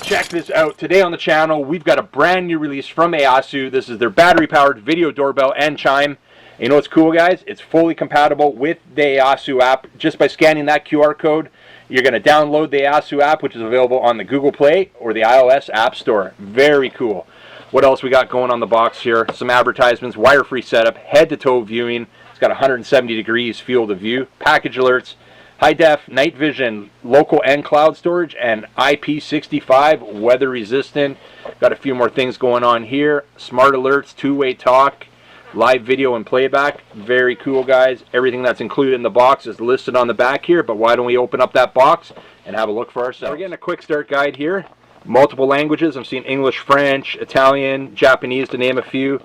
check this out. Today on the channel, we've got a brand new release from Aosu. This is their battery-powered video doorbell and chime. And you know what's cool, guys? It's fully compatible with the Aosu app. Just by scanning that QR code, you're going to download the Aosu app, which is available on the Google Play or the iOS App Store. Very cool. What else we got going on the box here? Some advertisements, wire-free setup, head-to-toe viewing. It's got 170 degrees field of view, package alerts, high def, night vision, local and cloud storage, and IP65, weather resistant. Got a few more things going on here. Smart alerts, two-way talk, live video and playback. Very cool, guys. Everything that's included in the box is listed on the back here, but why don't we open up that box and have a look for ourselves. We're getting a quick start guide here. Multiple languages. I'm seeing English, French, Italian, Japanese, to name a few.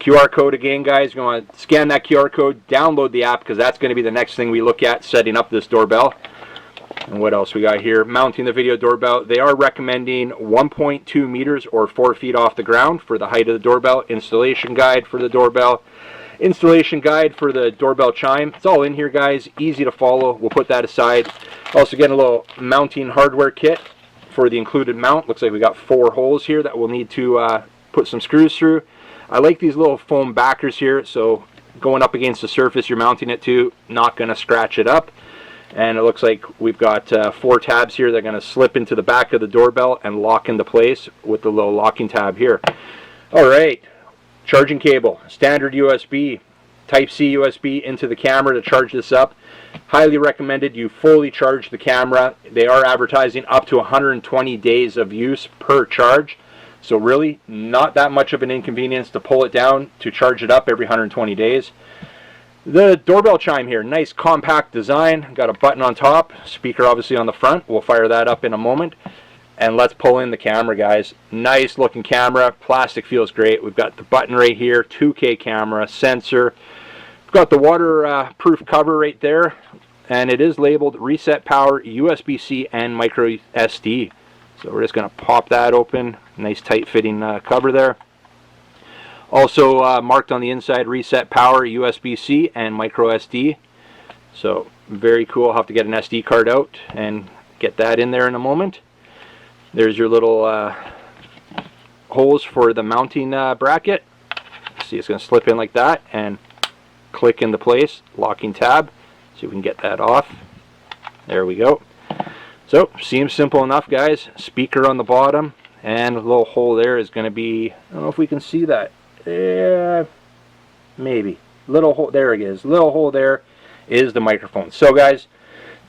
QR code again, guys. You're going to scan that QR code, download the app, because that's going to be the next thing we look at setting up this doorbell. And what else we got here? Mounting the video doorbell. They are recommending 1.2 meters or 4 feet off the ground for the height of the doorbell. Installation guide for the doorbell. Installation guide for the doorbell chime. It's all in here, guys. Easy to follow. We'll put that aside. Also getting a little mounting hardware kit for the included mount. Looks like we got 4 holes here that we'll need to put some screws through. I like these little foam backers here, so going up against the surface you're mounting it to, not going to scratch it up. And it looks like we've got 4 tabs here that are going to slip into the back of the doorbell and lock into place with the little locking tab here. Alright, charging cable, standard USB, Type-C USB into the camera to charge this up. Highly recommended you fully charge the camera. They are advertising up to 120 days of use per charge. So really, not that much of an inconvenience to pull it down to charge it up every 120 days. The doorbell chime here, nice compact design. Got a button on top, speaker obviously on the front. We'll fire that up in a moment. And let's pull in the camera, guys. Nice looking camera, plastic feels great. We've got the button right here, 2K camera, sensor. We've got the waterproof cover right there. And it is labeled reset power, USB-C, and micro SD. So we're just going to pop that open. Nice tight fitting cover there. Also marked on the inside, reset power, USB-C, and micro SD. So very cool. I'll have to get an SD card out and get that in there in a moment. There's your little holes for the mounting bracket. See, it's going to slip in like that and click into place. Locking tab. See if we can get that off. There we go. So, seems simple enough, guys. Speaker on the bottom, and a little hole there is going to be, I don't know if we can see that. Yeah, maybe. Little hole, there it is. Little hole there is the microphone. So, guys,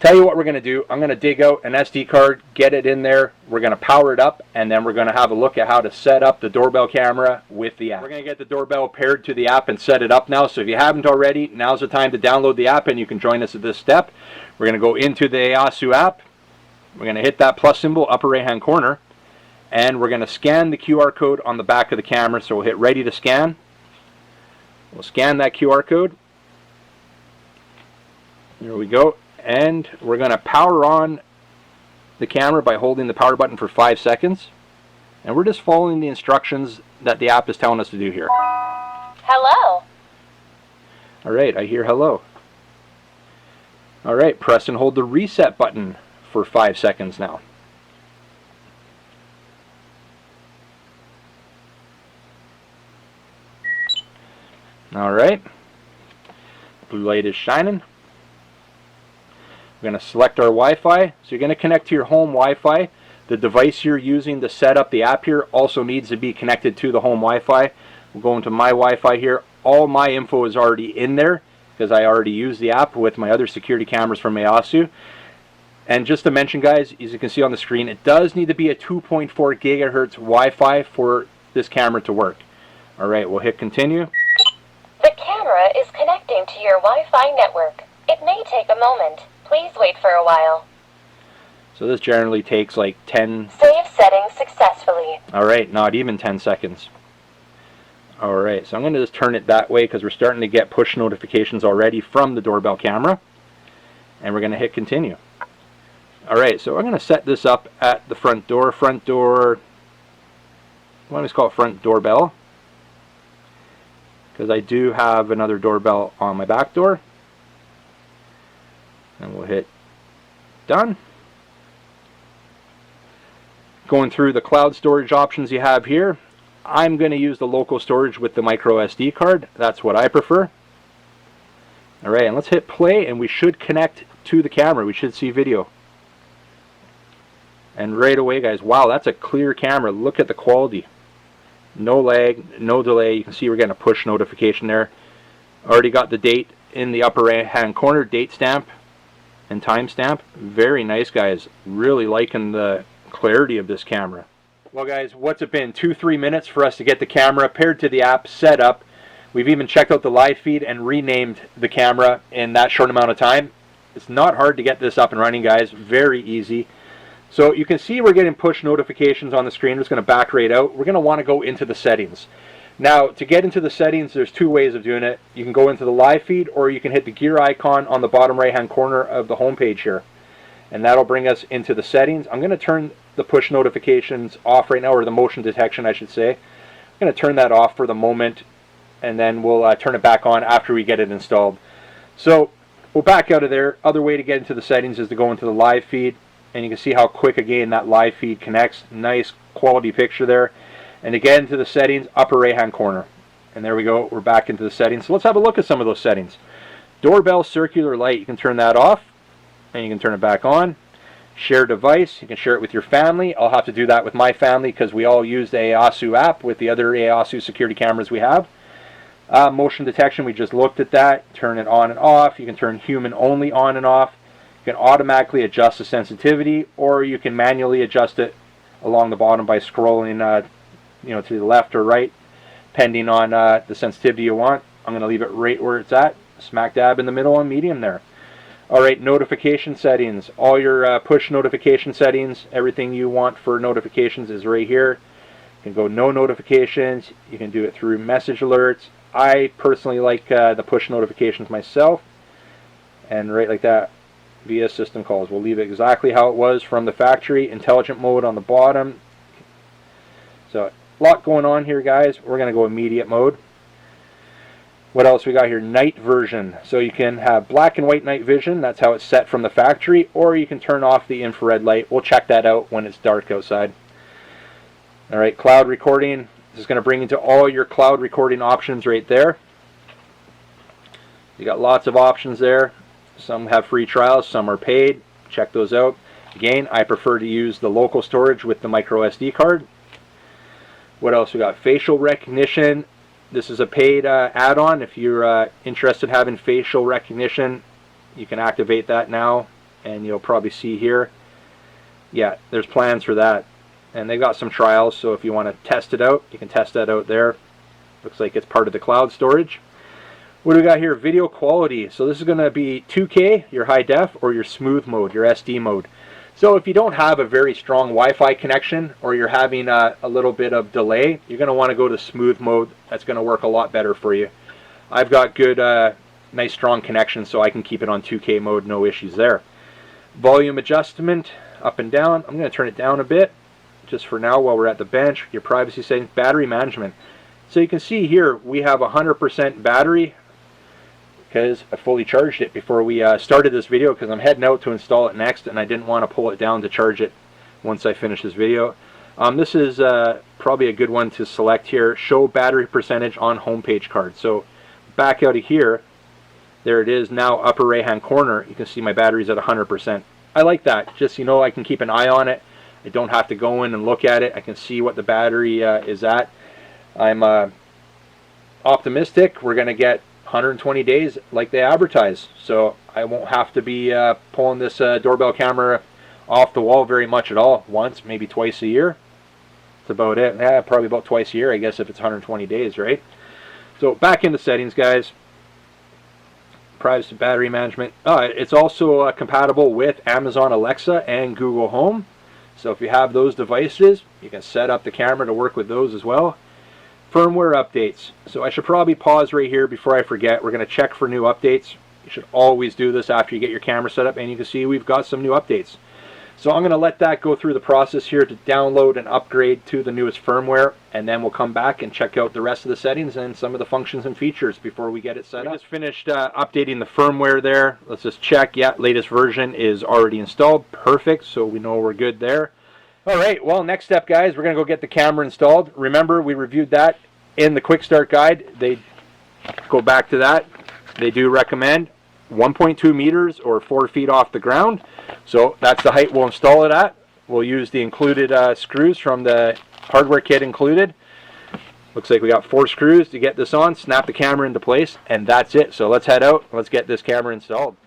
tell you what we're going to do. I'm going to dig out an SD card, get it in there. We're going to power it up, and then we're going to have a look at how to set up the doorbell camera with the app. We're going to get the doorbell paired to the app and set it up now. So if you haven't already, now's the time to download the app, and you can join us at this step. We're going to go into the Aosu app. We're going to hit that plus symbol, upper right hand corner, and we're going to scan the QR code on the back of the camera. So we'll hit ready to scan. We'll scan that QR code. There we go. And we're going to power on the camera by holding the power button for 5 seconds. And we're just following the instructions that the app is telling us to do here. Hello. Alright, I hear hello. Alright, press and hold the reset button for 5 seconds now. Alright, blue light is shining. We're going to select our Wi-Fi. So you're going to connect to your home Wi-Fi. The device you're using to set up the app here also needs to be connected to the home Wi-Fi. We'll go into my Wi-Fi here. All my info is already in there because I already use the app with my other security cameras from Aosu. And just to mention, guys, as you can see on the screen, it does need to be a 2.4 gigahertz Wi-Fi for this camera to work. Alright, we'll hit continue. The camera is connecting to your Wi-Fi network. It may take a moment. Please wait for a while. So this generally takes like 10... Save settings successfully. Alright, not even 10 seconds. Alright, so I'm going to just turn it that way because we're starting to get push notifications already from the doorbell camera. And we're going to hit continue. Alright, so I'm going to set this up at the front door. Front door, why don't we just call it front doorbell? Because I do have another doorbell on my back door. And we'll hit done. Going through the cloud storage options you have here, I'm going to use the local storage with the micro SD card. That's what I prefer. Alright, and let's hit play, and we should connect to the camera. We should see video. And right away, guys, wow, that's a clear camera. Look at the quality. No lag, no delay. You can see we're getting a push notification there. Already got the date in the upper right hand corner, date stamp and time stamp. Very nice, guys. Really liking the clarity of this camera. Well, guys, what's it been? 2-3 minutes for us to get the camera paired to the app, set up. We've even checked out the live feed and renamed the camera in that short amount of time. It's not hard to get this up and running, guys. Very easy. So you can see we're getting push notifications on the screen. I'm just going to back right out. We're going to want to go into the settings. Now, to get into the settings, there's two ways of doing it. You can go into the live feed, or you can hit the gear icon on the bottom right hand corner of the home page here. And that'll bring us into the settings. I'm going to turn the push notifications off right now, or the motion detection, I should say. I'm going to turn that off for the moment, and then we'll turn it back on after we get it installed. So we'll back out of there. Other way to get into the settings is to go into the live feed. And you can see how quick, again, that live feed connects. Nice quality picture there. And again, to the settings, upper right hand corner. And there we go, we're back into the settings. So let's have a look at some of those settings. Doorbell circular light, you can turn that off, and you can turn it back on. Share device, you can share it with your family. I'll have to do that with my family because we all use the Aosu app with the other Aosu security cameras we have. Motion detection, we just looked at that. Turn it on and off. You can turn human only on and off. You can automatically adjust the sensitivity, or you can manually adjust it along the bottom by scrolling to the left or right, depending on the sensitivity you want. I'm going to leave it right where it's at, smack dab in the middle on medium there. Alright, notification settings. All your push notification settings, everything you want for notifications is right here. You can go no notifications, you can do it through message alerts. I personally like the push notifications myself, and right like that, via system calls. We'll leave it exactly how it was from the factory. Intelligent mode on the bottom. So a lot going on here, guys. We're going to go immediate mode. What else we got here? Night version. So you can have black and white night vision. That's how it's set from the factory. Or you can turn off the infrared light. We'll check that out when it's dark outside. Alright, cloud recording. This is going to bring into all your cloud recording options right there. You got lots of options there. Some have free trials, some are paid. Check those out. Again, I prefer to use the local storage with the micro SD card. What else we got? Facial recognition. This is a paid add-on. If you're interested in having facial recognition, you can activate that now, and you'll probably see here. Yeah, there's plans for that. And they've got some trials, so if you want to test it out, you can test that out there. Looks like it's part of the cloud storage. What do we got here? Video quality. So this is going to be 2K, your high def, or your smooth mode, your SD mode. So if you don't have a very strong Wi-Fi connection, or you're having a little bit of delay, you're going to want to go to smooth mode. That's going to work a lot better for you. I've got good, nice strong connection, so I can keep it on 2K mode, no issues there. Volume adjustment, up and down. I'm going to turn it down a bit, just for now while we're at the bench. Your privacy settings, battery management. So you can see here, we have 100% battery, because I fully charged it before we started this video, because I'm heading out to install it next, and I didn't want to pull it down to charge it once I finish this video. This is probably a good one to select here. Show battery percentage on homepage card. So back out of here, there it is now, upper right hand corner. You can see my battery's at 100%. I like that. Just, I can keep an eye on it. I don't have to go in and look at it. I can see what the battery is at. I'm optimistic we're going to get 120 days like they advertise, so I won't have to be pulling this doorbell camera off the wall very much at all. Once, maybe twice a year. That's about it. Yeah, probably about twice a year, I guess, if it's 120 days, right? So back into settings, guys. Privacy, battery management. It's also compatible with Amazon Alexa and Google Home. So if you have those devices, you can set up the camera to work with those as well. Firmware updates. So I should probably pause right here before I forget. We're going to check for new updates. You should always do this after you get your camera set up, and you can see we've got some new updates. So I'm going to let that go through the process here to download and upgrade to the newest firmware, and then we'll come back and check out the rest of the settings and some of the functions and features before we get it set up. I just finished updating the firmware there. Let's just check. Yeah, latest version is already installed. Perfect. So we know we're good there. All right, well, next step, guys, we're going to go get the camera installed. Remember, we reviewed that in the quick start guide. They go back to that. They do recommend 1.2 meters or 4 feet off the ground. So that's the height we'll install it at. We'll use the included screws from the hardware kit included. Looks like we got 4 screws to get this on, snap the camera into place, and that's it. So let's head out, let's get this camera installed.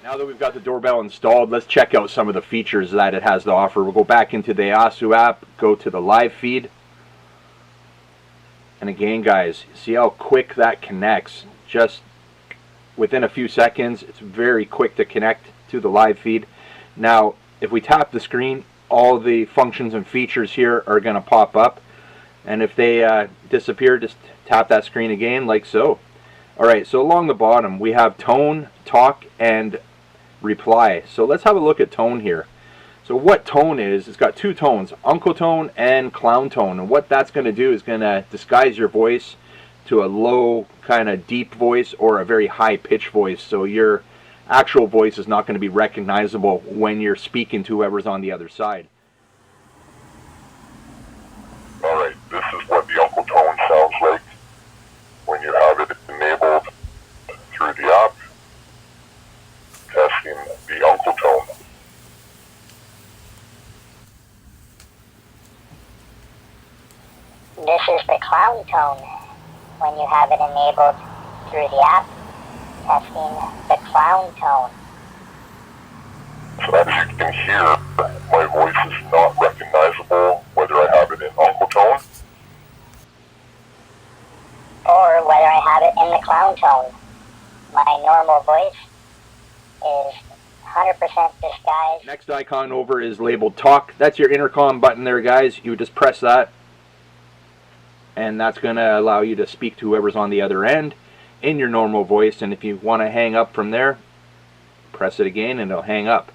Now that we've got the doorbell installed, let's check out some of the features that it has to offer. We'll go back into the Aosu app, go to the live feed. And again, guys, see how quick that connects. Just within a few seconds, it's very quick to connect to the live feed. Now, if we tap the screen, all the functions and features here are going to pop up. And if they disappear, just tap that screen again, like so. Alright, so along the bottom, we have tone, talk, and reply. So let's have a look at tone here. So what tone is, it's got 2 tones, uncle tone and clown tone. And what that's going to do is going to disguise your voice to a low, kind of deep voice or a very high pitch voice. So your actual voice is not going to be recognizable when you're speaking to whoever's on the other side. Alright, this is what the uncle tone sounds like when you have it enabled through the app. Testing the uncle tone. This is the clown tone when you have it enabled through the app. Testing the clown tone. So as you can hear, my voice is not recognizable whether I have it in uncle tone Or whether I have it in the clown tone. My normal voice is 100% disguised. Next icon over is labeled talk. That's your intercom button there, guys. You just press that, and that's going to allow you to speak to whoever's on the other end in your normal voice. And if you want to hang up from there, press it again and it'll hang up.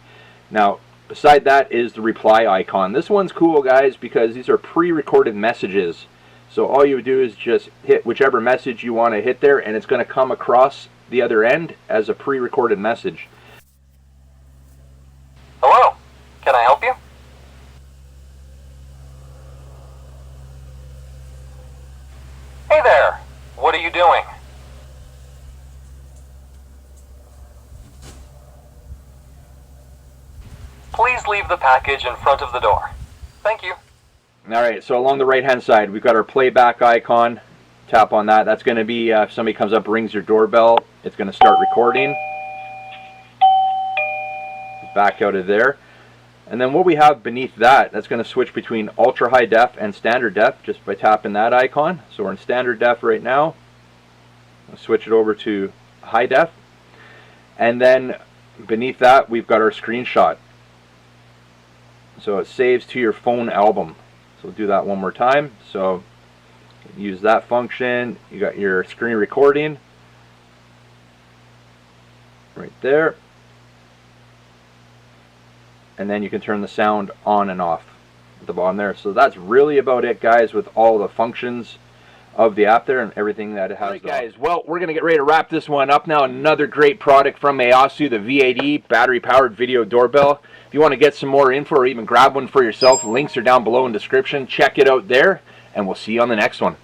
Now, beside that is the reply icon. This one's cool, guys, because these are pre-recorded messages. So all you do is just hit whichever message you want to hit there, and it's going to come across the other end as a pre-recorded message. Hello, can I help you? Hey there, what are you doing? Please leave the package in front of the door. Thank you. Alright, so along the right hand side, we've got our playback icon. Tap on that. That's going to be, if somebody comes up, rings your doorbell, it's going to start recording. Back out of there. And then what we have beneath that, that's going to switch between ultra high def and standard def just by tapping that icon. So we're in standard def right now. I'll switch it over to high def. And then beneath that, we've got our screenshot. So it saves to your phone album. So we'll do that one more time. So use that function. You got your screen recording right there. And then you can turn the sound on and off at the bottom there. So that's really about it, guys, with all the functions of the app there and everything that it has. Alright, guys, well, we're going to get ready to wrap this one up now. Another great product from Aosu, the V8E battery-powered video doorbell. If you want to get some more info or even grab one for yourself, links are down below in the description. Check it out there, and we'll see you on the next one.